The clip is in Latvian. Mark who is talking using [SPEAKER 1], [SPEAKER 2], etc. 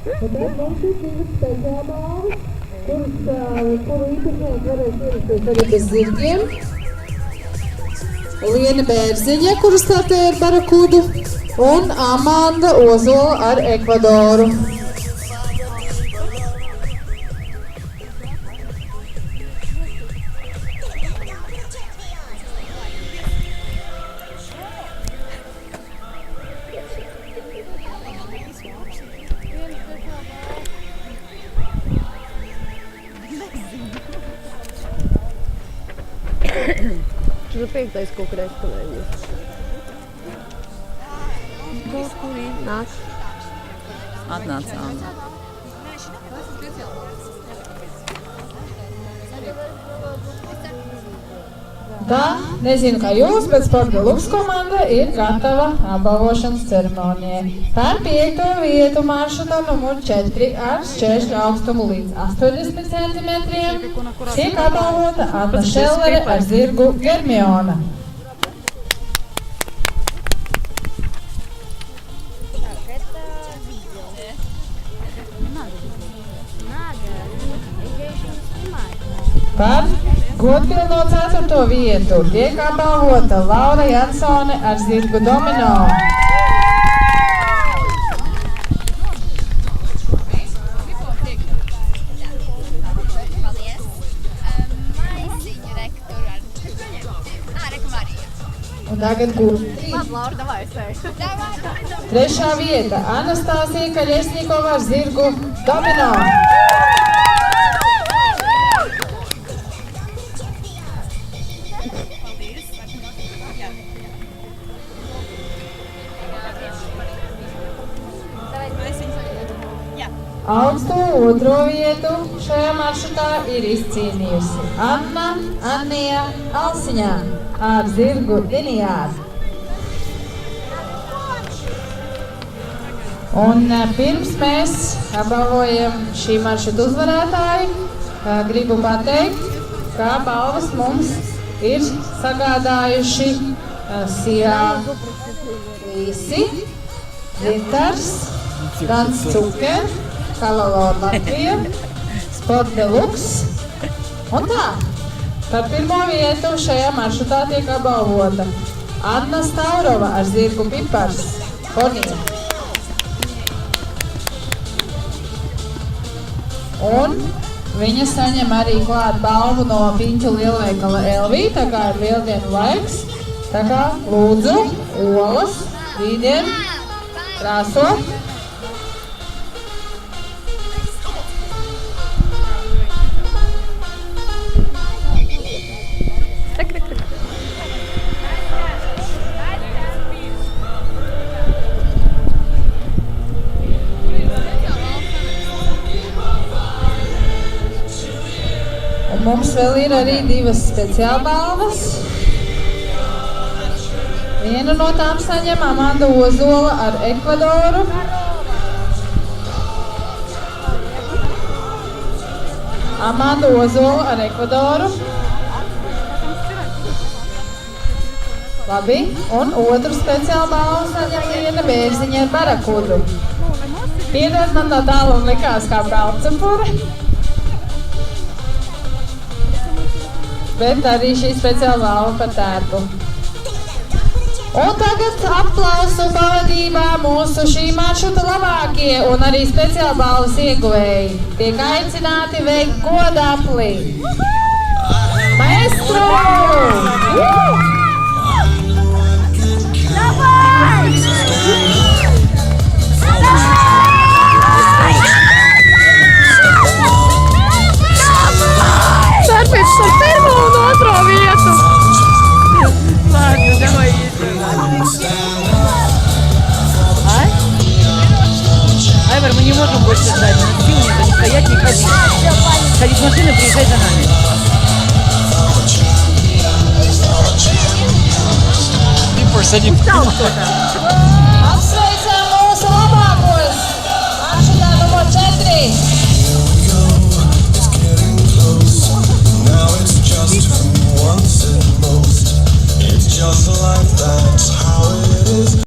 [SPEAKER 1] Un tad mums ir divas speciālbalvas, kuru īpašnieki varēs ierasties arī bez zirgiem. Liena Bērziņa, kura startē ar Barakudu, un Amanda Ozola ar Ekvadoru.
[SPEAKER 2] Tur ir piektais kaut kur eksponējies. Kaut kurī nāk.
[SPEAKER 3] Atnācām.
[SPEAKER 1] Tā, nezinu kā jūs, bet Sporta Deluxe komanda ir gatava apbalvošanas ceremonijai. Par 5. vietu maršrutā numur 4 ar šķēršļu augstumu līdz 80 centimetriem tiek apbalvota Anna Šellere ar zirgu Germiona. Par godpilno 4. vietu tiek apbalvota Laura Jansone ar zirgu Domino. Un tagad gūti. 3. vieta Anastasija Kaļesņikova ar zirgu Domino. Augstu 2. vietu šajā maršrutā ir izcīnījusi Anija Alsiņā ar zirgu Diniāru. Un pirms mēs apbalvojam šī maršruta uzvarētāju, gribu pateikt, ka balvas mums ir sagādājuši Sijā Līsi, Rintars, Gans Cuker, Kalalor Latvija, Sporta Deluxe. Un tā, par 1. vietu šajā maršrutā tiek apbalvota Anna Staurova ar zirgu Pipars, Ponija. Un viņa saņem arī klāt balvu no Piņķu lielveikala Elvī, tā kā ir lieldienu laiks. Tā kā lūdzu, olas, rītdien, krāso. Mums vēl ir arī divas speciālbalvas. Vienu no tām saņem Amanda Ozola ar Ekvadoru. Amanda Ozola ar Ekvadoru. Labi, un otru speciālbalvu saņem Liena Bērziņa ar Barakudu. Piedod, man tā tālu un likās kā pelcepura. Bet arī šī speciāla balva par tērpu. Un tagad aplausu pavadībā mūsu šī maršruta labākie un arī speciāla balvas ieguvēji tiek aicināti veikt godapli. Maestro!
[SPEAKER 2] Starpēc ar 1. un 2. vietu. Ладно, давай Айвар, мы не можем больше ждать. На сил нет, не стоять, не ходить. Ходить в машину, приезжай за нами.
[SPEAKER 3] Устал
[SPEAKER 2] кто-то.